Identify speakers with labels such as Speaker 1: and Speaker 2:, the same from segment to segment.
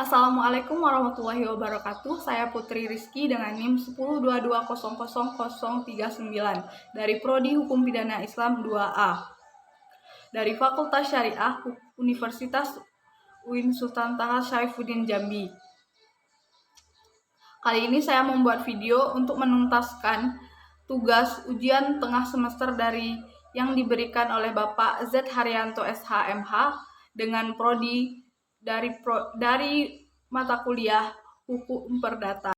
Speaker 1: Assalamualaikum warahmatullahi wabarakatuh. Saya Putri Rizky dengan NIM 1022000039 dari Prodi Hukum Pidana Islam 2A dari Fakultas Syariah Universitas UIN Sultan Taha Saifuddin Jambi. Kali ini saya membuat video untuk menuntaskan tugas ujian tengah semester yang diberikan oleh Bapak Z Haryanto SHMH dengan prodi dari mata kuliah Hukum Perdata.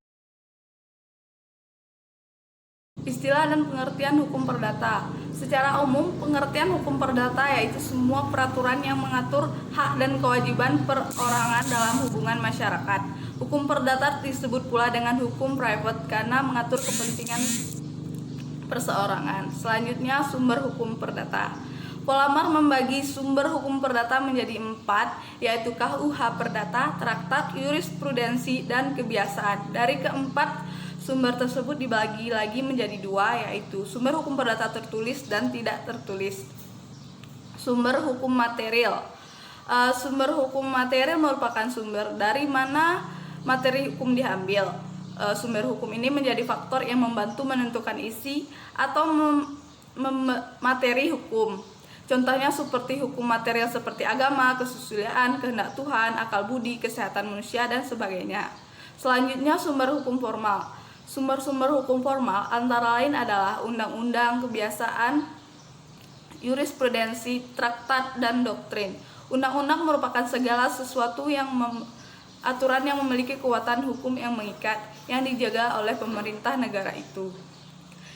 Speaker 1: Istilah dan pengertian hukum perdata. Secara umum, pengertian hukum perdata yaitu semua peraturan yang mengatur hak dan kewajiban perorangan dalam hubungan masyarakat. Hukum perdata disebut pula dengan hukum private karena mengatur kepentingan perseorangan. Selanjutnya, sumber hukum perdata. Polamar membagi sumber hukum perdata menjadi 4, yaitu KUH Perdata, Traktat, Jurisprudensi, dan Kebiasaan. Dari keempat sumber tersebut dibagi lagi menjadi 2, yaitu sumber hukum perdata tertulis dan tidak tertulis. Sumber hukum material. Sumber hukum material merupakan sumber dari mana materi hukum diambil. Sumber hukum ini menjadi faktor yang membantu menentukan isi atau materi hukum. Contohnya seperti hukum material seperti agama, kesusilaan, kehendak Tuhan, akal budi, kesehatan manusia, dan sebagainya. Selanjutnya, sumber hukum formal. Sumber-sumber hukum formal antara lain adalah undang-undang, kebiasaan, jurisprudensi, traktat, dan doktrin. Undang-undang merupakan segala sesuatu aturan yang memiliki kekuatan hukum yang mengikat, yang dijaga oleh pemerintah negara itu.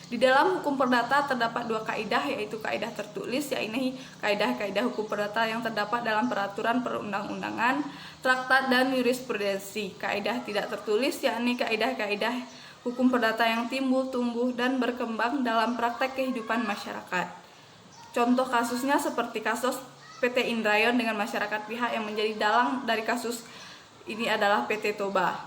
Speaker 1: Di dalam hukum perdata terdapat 2 kaidah, yaitu kaidah tertulis, yaitu kaidah-kaidah hukum perdata yang terdapat dalam peraturan perundang-undangan, traktat, dan jurisprudensi. Kaidah tidak tertulis, yakni kaidah-kaidah hukum perdata yang timbul, tumbuh, dan berkembang dalam praktek kehidupan masyarakat. Contoh kasusnya seperti kasus PT Indrayon dengan masyarakat, pihak yang menjadi dalang dari kasus ini adalah PT Toba.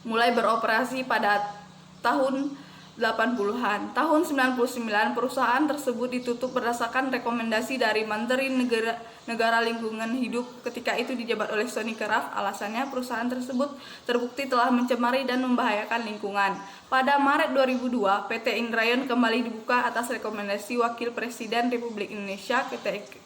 Speaker 1: Mulai beroperasi pada tahun 80-an. Tahun 99, perusahaan tersebut ditutup berdasarkan rekomendasi dari Menteri Negara Lingkungan Hidup ketika itu dijabat oleh Sony Keraf. Alasannya perusahaan tersebut terbukti telah mencemari dan membahayakan lingkungan. Pada Maret 2002, PT Indrayon kembali dibuka atas rekomendasi Wakil Presiden Republik Indonesia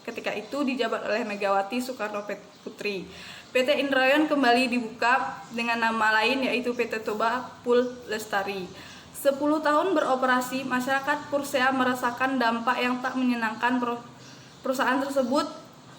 Speaker 1: ketika itu dijabat oleh Megawati Soekarno Putri. PT Indrayon kembali dibuka dengan nama lain, yaitu PT Toba Pool Lestari. 10 tahun beroperasi, masyarakat Persea merasakan dampak yang tak menyenangkan. Perusahaan tersebut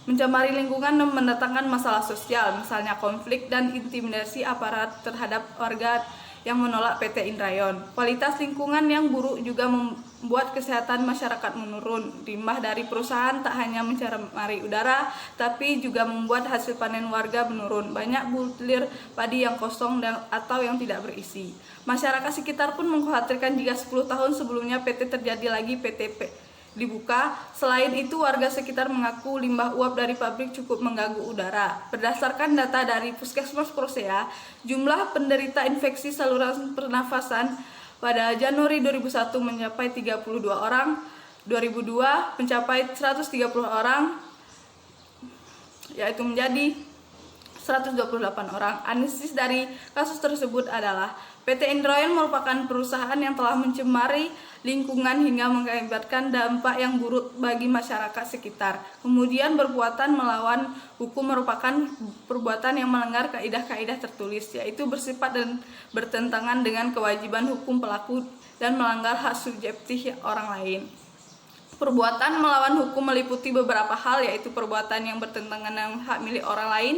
Speaker 1: mencemari lingkungan dan mendatangkan masalah sosial, misalnya konflik dan intimidasi aparat terhadap warga yang menolak PT Indrayon. Kualitas lingkungan yang buruk juga membuat kesehatan masyarakat menurun. Limbah dari perusahaan tak hanya mencemari udara, tapi juga membuat hasil panen warga menurun. Banyak butir padi yang kosong atau yang tidak berisi. Masyarakat sekitar pun mengkhawatirkan jika 10 tahun sebelumnya PT terjadi lagi PTP dibuka. Selain itu, warga sekitar mengaku limbah uap dari pabrik cukup mengganggu udara. Berdasarkan data dari Puskesmas Persea, jumlah penderita infeksi saluran pernafasan pada Januari 2001 mencapai 32 orang, 2002 mencapai 130 orang, yaitu menjadi 128 orang. Analisis dari kasus tersebut adalah PT Indrayon merupakan perusahaan yang telah mencemari lingkungan hingga mengakibatkan dampak yang buruk bagi masyarakat sekitar. Kemudian perbuatan melawan hukum merupakan perbuatan yang melanggar kaidah-kaidah tertulis, yaitu bersifat dan bertentangan dengan kewajiban hukum pelaku dan melanggar hak subjektif orang lain. Perbuatan melawan hukum meliputi beberapa hal, yaitu perbuatan yang bertentangan dengan hak milik orang lain,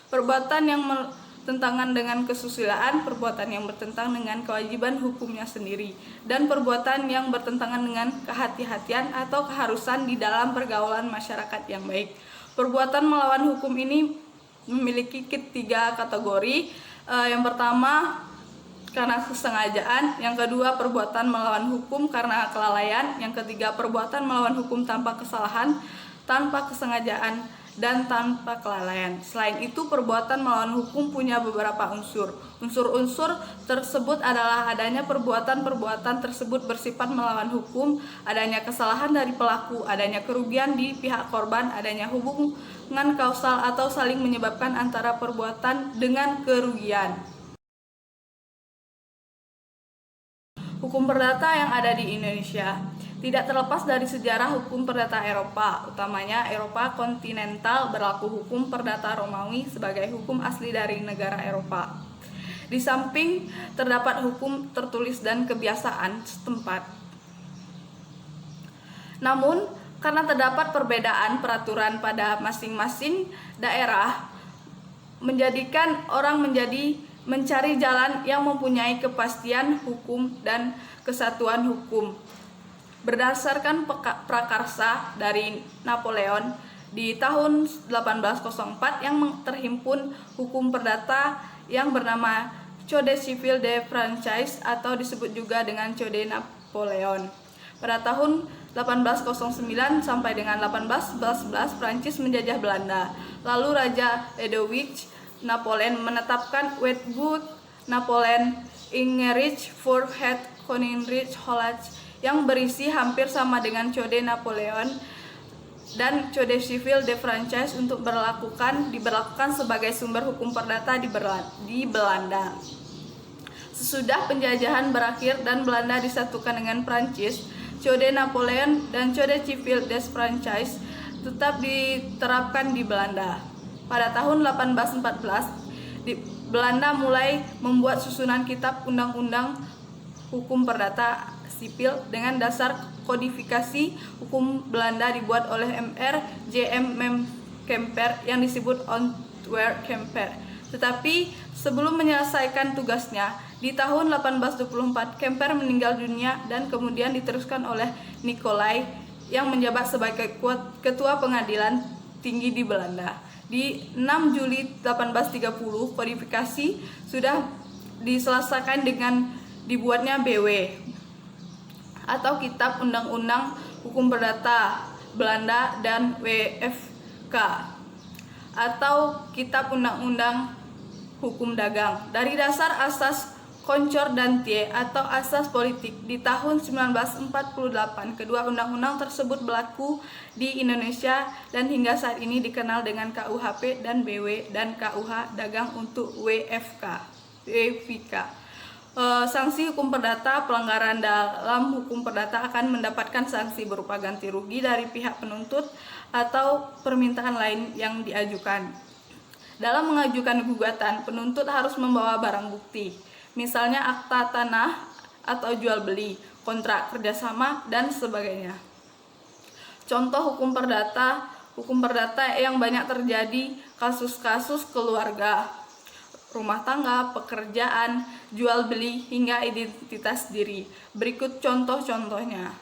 Speaker 1: perbuatan yang bertentangan dengan kesusilaan, perbuatan yang bertentangan dengan kewajiban hukumnya sendiri, dan perbuatan yang bertentangan dengan kehati-hatian atau keharusan di dalam pergaulan masyarakat yang baik. Perbuatan melawan hukum ini memiliki 3 kategori. Yang pertama, karena kesengajaan. Yang kedua, perbuatan melawan hukum karena kelalaian. Yang ketiga, perbuatan melawan hukum tanpa kesalahan, tanpa kesengajaan. dan tanpa kelalaian. Selain itu, perbuatan melawan hukum punya beberapa unsur. Unsur-unsur tersebut adalah adanya perbuatan-perbuatan tersebut bersifat melawan hukum, adanya kesalahan dari pelaku, adanya kerugian di pihak korban, adanya hubungan kausal atau saling menyebabkan antara perbuatan dengan kerugian. Hukum perdata yang ada di Indonesia tidak terlepas dari sejarah hukum perdata Eropa, utamanya Eropa kontinental berlaku hukum perdata Romawi sebagai hukum asli dari negara Eropa. Di samping terdapat hukum tertulis dan kebiasaan setempat. Namun, karena terdapat perbedaan peraturan pada masing-masing daerah, menjadikan orang mencari jalan yang mempunyai kepastian hukum dan kesatuan hukum. Berdasarkan prakarsa dari Napoleon di tahun 1804 yang terhimpun hukum perdata yang bernama Code Civil de France atau disebut juga dengan Code Napoleon. Pada tahun 1809 sampai dengan 1811 Prancis menjajah Belanda. Lalu Raja Ludwig Napoleon menetapkan Wetboek Napoleon Ingerich Voorhet Koninkrijk Holland yang berisi hampir sama dengan Code Napoleon dan Code Civil de France untuk diberlakukan sebagai sumber hukum perdata di Belanda. Sesudah penjajahan berakhir dan Belanda disatukan dengan Prancis, Code Napoleon dan Code Civil de France tetap diterapkan di Belanda. Pada tahun 1814, Belanda mulai membuat susunan kitab undang-undang hukum perdata sipil dengan dasar kodifikasi hukum Belanda dibuat oleh Mr. J.M. Kemper yang disebut Ontwerp Kemper. Tetapi sebelum menyelesaikan tugasnya, di tahun 1824 Kemper meninggal dunia dan kemudian diteruskan oleh Nicolai yang menjabat sebagai ketua pengadilan tinggi di Belanda. Di 6 Juli 1830 kodifikasi sudah diselesaikan dengan dibuatnya BW atau Kitab Undang-Undang Hukum Perdata Belanda dan WFK atau Kitab Undang-Undang Hukum Dagang. Dari dasar asas Concordantie atau asas politik di tahun 1948, kedua undang-undang tersebut berlaku di Indonesia dan hingga saat ini dikenal dengan KUHP dan BW dan KUH Dagang untuk WFK. Sanksi hukum perdata, pelanggaran dalam hukum perdata akan mendapatkan sanksi berupa ganti rugi dari pihak penuntut atau permintaan lain yang diajukan. Dalam mengajukan gugatan, penuntut harus membawa barang bukti, misalnya akta tanah atau jual beli, kontrak kerjasama, dan sebagainya. Contoh hukum perdata yang banyak terjadi kasus-kasus keluarga, rumah tangga, pekerjaan, jual beli, hingga identitas diri. Berikut contoh-contohnya.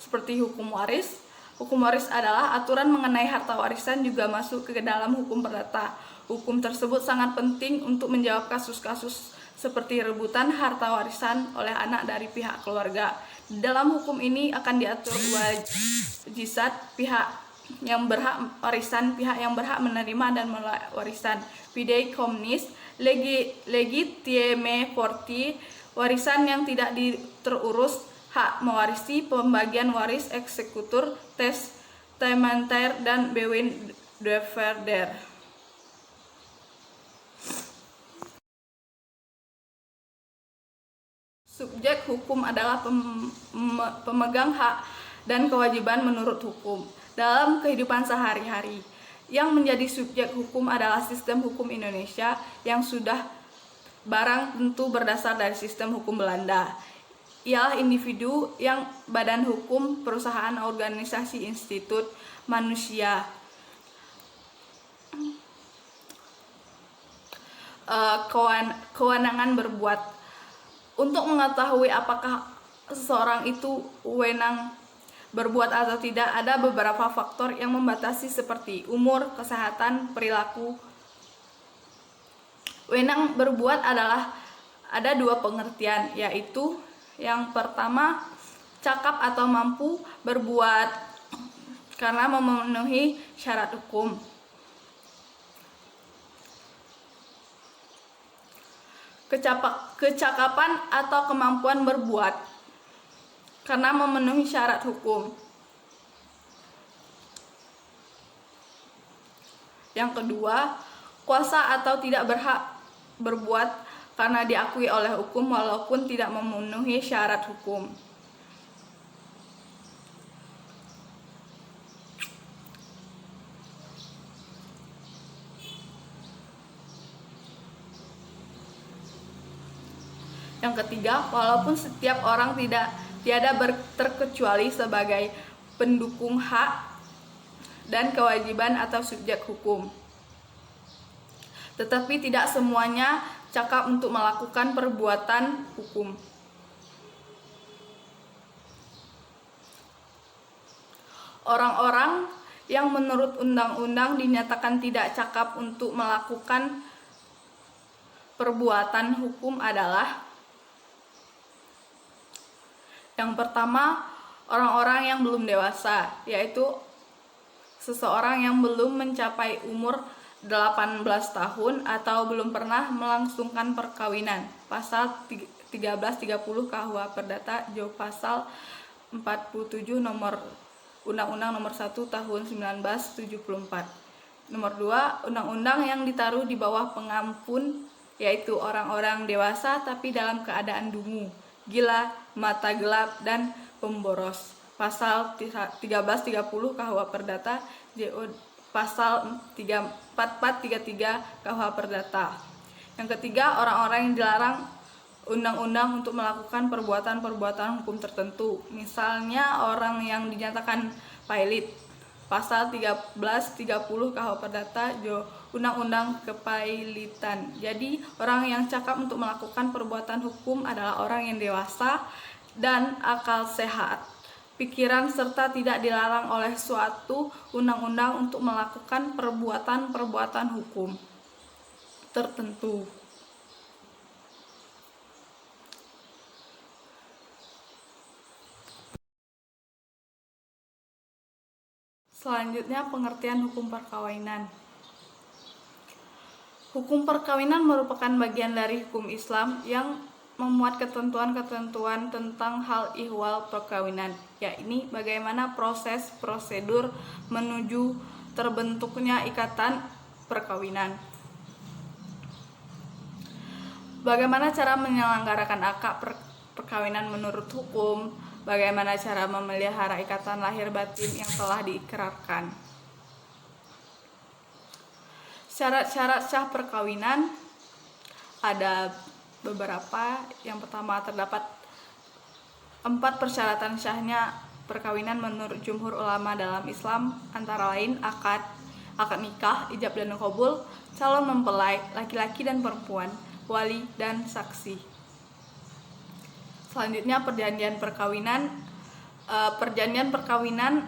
Speaker 1: Seperti hukum waris. Hukum waris adalah aturan mengenai harta warisan juga masuk ke dalam hukum perdata. Hukum tersebut sangat penting untuk menjawab kasus-kasus seperti rebutan harta warisan oleh anak dari pihak keluarga. Dalam hukum ini akan diatur wajizat pihak yang berhak warisan, pihak yang berhak menerima dan menolak warisan, fideikommis, legitime forti, warisan yang tidak terurus, hak mewarisi, pembagian waris, eksekutor, testamenter, dan bewin deverder. Subjek hukum adalah pemegang hak dan kewajiban menurut hukum dalam kehidupan sehari-hari. Yang menjadi subjek hukum adalah sistem hukum Indonesia yang sudah barang tentu berdasar dari sistem hukum Belanda. Ialah individu yang badan hukum, perusahaan, organisasi, institut, manusia. Kewenangan berbuat. Untuk mengetahui apakah seseorang itu wewenang berbuat atau tidak, ada beberapa faktor yang membatasi seperti umur, kesehatan, perilaku. Wewenang berbuat adalah ada dua pengertian, yaitu yang pertama cakap atau mampu berbuat karena memenuhi syarat hukum. Kecakapan atau kemampuan berbuat karena memenuhi syarat hukum. Yang kedua, kuasa atau tidak berhak berbuat karena diakui oleh hukum walaupun tidak memenuhi syarat hukum. Yang ketiga, walaupun setiap orang tiada terkecuali sebagai pendukung hak dan kewajiban atau subjek hukum, tetapi tidak semuanya cakap untuk melakukan perbuatan hukum. Orang-orang yang menurut undang-undang dinyatakan tidak cakap untuk melakukan perbuatan hukum adalah: yang pertama, orang-orang yang belum dewasa, yaitu seseorang yang belum mencapai umur 18 tahun atau belum pernah melangsungkan perkawinan. Pasal 1330 KUH Perdata Jo pasal 47 Undang-Undang Nomor 1 Tahun 1974. Nomor 2, undang-undang yang ditaruh di bawah pengampun, yaitu orang-orang dewasa tapi dalam keadaan dungu, gila, mata gelap, dan pemboros. Pasal 1330 KUH Perdata JO pasal 4433 KUH Perdata. Yang ketiga, orang-orang yang dilarang undang-undang untuk melakukan perbuatan-perbuatan hukum tertentu. Misalnya orang yang dinyatakan pailit. Pasal 1330 KUH Perdata Jo Undang-Undang Kepailitan. Jadi, orang yang cakap untuk melakukan perbuatan hukum adalah orang yang dewasa dan akal sehat, pikiran, serta tidak dilarang oleh suatu undang-undang untuk melakukan perbuatan-perbuatan hukum tertentu. Selanjutnya, pengertian hukum perkawinan. Hukum perkawinan merupakan bagian dari hukum Islam yang memuat ketentuan-ketentuan tentang hal ihwal perkawinan, yakni bagaimana proses prosedur menuju terbentuknya ikatan perkawinan, bagaimana cara menyelenggarakan akad perkawinan menurut hukum, bagaimana cara memelihara ikatan lahir batin yang telah diikrarkan. Syarat-syarat sah perkawinan ada beberapa. Yang pertama, terdapat 4 persyaratan syahnya perkawinan menurut jumhur ulama dalam Islam, antara lain akad nikah, ijab dan qabul, calon mempelai laki-laki dan perempuan, wali dan saksi. Selanjutnya, perjanjian perkawinan. Perjanjian perkawinan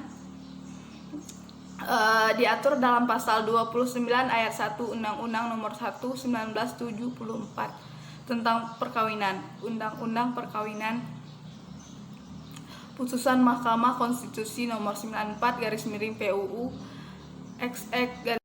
Speaker 1: diatur dalam pasal 29 ayat 1 Undang-Undang Nomor 1 1974 tentang perkawinan, Undang-Undang Perkawinan, Putusan Mahkamah Konstitusi Nomor 94/PUU XX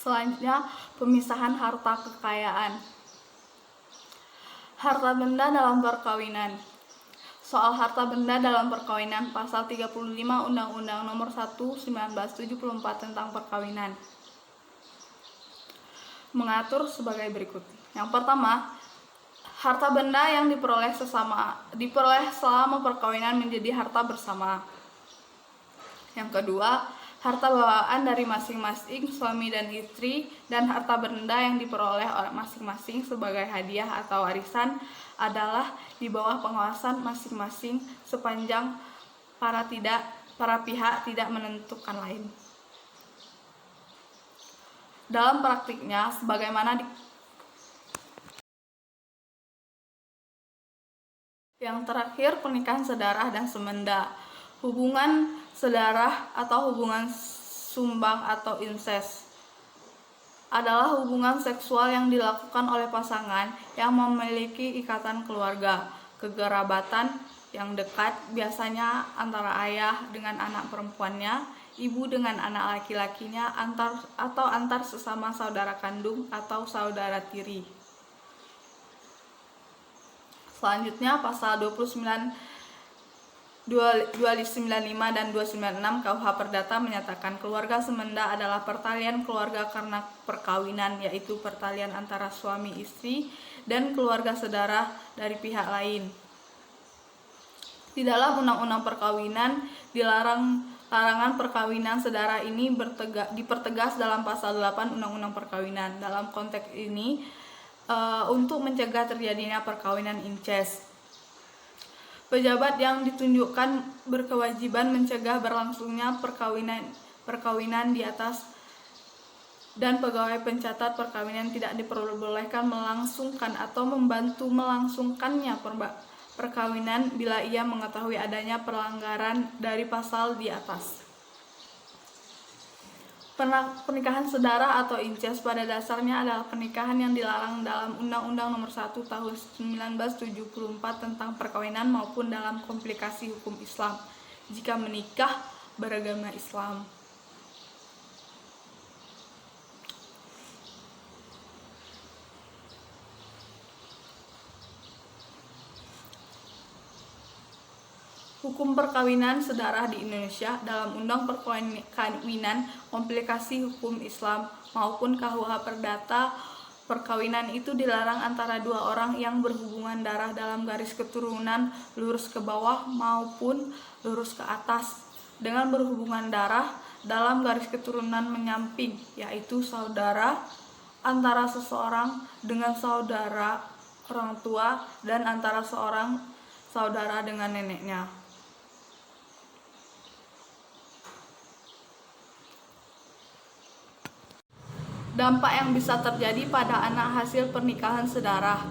Speaker 1: Selanjutnya, pemisahan harta kekayaan. Harta benda dalam perkawinan. Soal harta benda dalam perkawinan, pasal 35 Undang-Undang Nomor 1 1974 tentang perkawinan mengatur sebagai berikut. Yang pertama, harta benda yang diperoleh selama perkawinan menjadi harta bersama. Yang kedua, harta bawaan dari masing-masing suami dan istri, dan harta benda yang diperoleh oleh masing-masing sebagai hadiah atau warisan adalah di bawah pengawasan masing-masing sepanjang para pihak tidak menentukan lain. Dalam praktiknya, sebagaimana yang terakhir, pernikahan sedarah dan semenda. Hubungan sedarah atau hubungan sumbang atau insest adalah hubungan seksual yang dilakukan oleh pasangan yang memiliki ikatan keluarga, kekerabatan yang dekat, biasanya antara ayah dengan anak perempuannya, ibu dengan anak laki-lakinya, antar sesama saudara kandung atau saudara tiri. Selanjutnya, pasal 295 dan 296 KUH Perdata menyatakan keluarga semenda adalah pertalian keluarga karena perkawinan, yaitu pertalian antara suami istri dan keluarga saudara dari pihak lain. Di dalam Undang-Undang Perkawinan, larangan perkawinan saudara ini dipertegas dalam pasal 8 Undang-Undang Perkawinan. Dalam konteks ini, untuk mencegah terjadinya perkawinan incest. Pejabat yang ditunjukkan berkewajiban mencegah berlangsungnya perkawinan di atas, dan pegawai pencatat perkawinan tidak diperbolehkan melangsungkan atau membantu melangsungkannya perkawinan bila ia mengetahui adanya pelanggaran dari pasal di atas. Pernikahan sedara atau incest pada dasarnya adalah pernikahan yang dilarang dalam Undang-Undang Nomor 1 Tahun 1974 tentang perkawinan maupun dalam komplikasi hukum Islam jika menikah beragama Islam. Hukum perkawinan sedarah di Indonesia dalam Undang Perkawinan, komplikasi hukum Islam maupun KUH Perdata, perkawinan itu dilarang antara dua orang yang berhubungan darah dalam garis keturunan lurus ke bawah maupun lurus ke atas dengan berhubungan darah dalam garis keturunan menyamping, yaitu saudara antara seseorang dengan saudara orang tua dan antara seorang saudara dengan neneknya. Dampak yang bisa terjadi pada anak hasil pernikahan sedarah.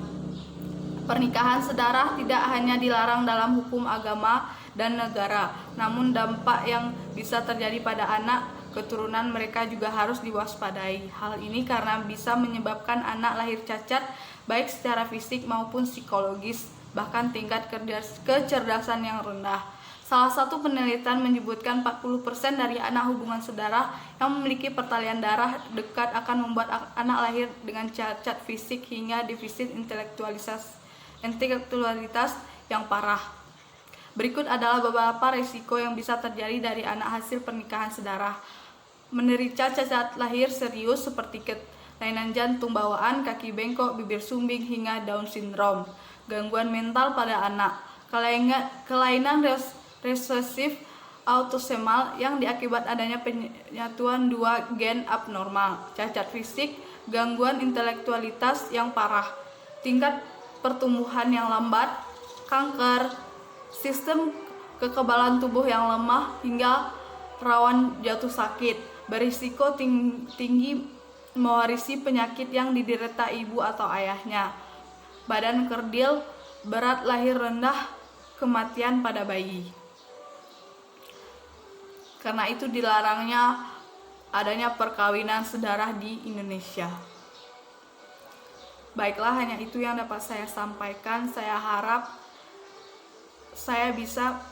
Speaker 1: Pernikahan sedarah tidak hanya dilarang dalam hukum agama dan negara, namun dampak yang bisa terjadi pada anak keturunan mereka juga harus diwaspadai. Hal ini karena bisa menyebabkan anak lahir cacat baik secara fisik maupun psikologis, bahkan tingkat kecerdasan yang rendah. Salah satu penelitian menyebutkan 40% dari anak hubungan saudara yang memiliki pertalian darah dekat akan membuat anak lahir dengan cacat fisik hingga defisit intelektualitas yang parah. Berikut adalah beberapa risiko yang bisa terjadi dari anak hasil pernikahan saudara. Menderita cacat lahir serius seperti kelainan jantung bawaan, kaki bengkok, bibir sumbing, hingga Down syndrome. Gangguan mental pada anak, kelainan resesif autosomal yang diakibat adanya penyatuan dua gen abnormal, cacat fisik, gangguan intelektualitas yang parah, tingkat pertumbuhan yang lambat, kanker, sistem kekebalan tubuh yang lemah, hingga rawan jatuh sakit, berisiko tinggi mewarisi penyakit yang diderita ibu atau ayahnya, badan kerdil, berat lahir rendah, kematian pada bayi. Karena itu dilarangnya adanya perkawinan sedarah di Indonesia. Baiklah, hanya itu yang dapat saya sampaikan. Saya harap saya bisa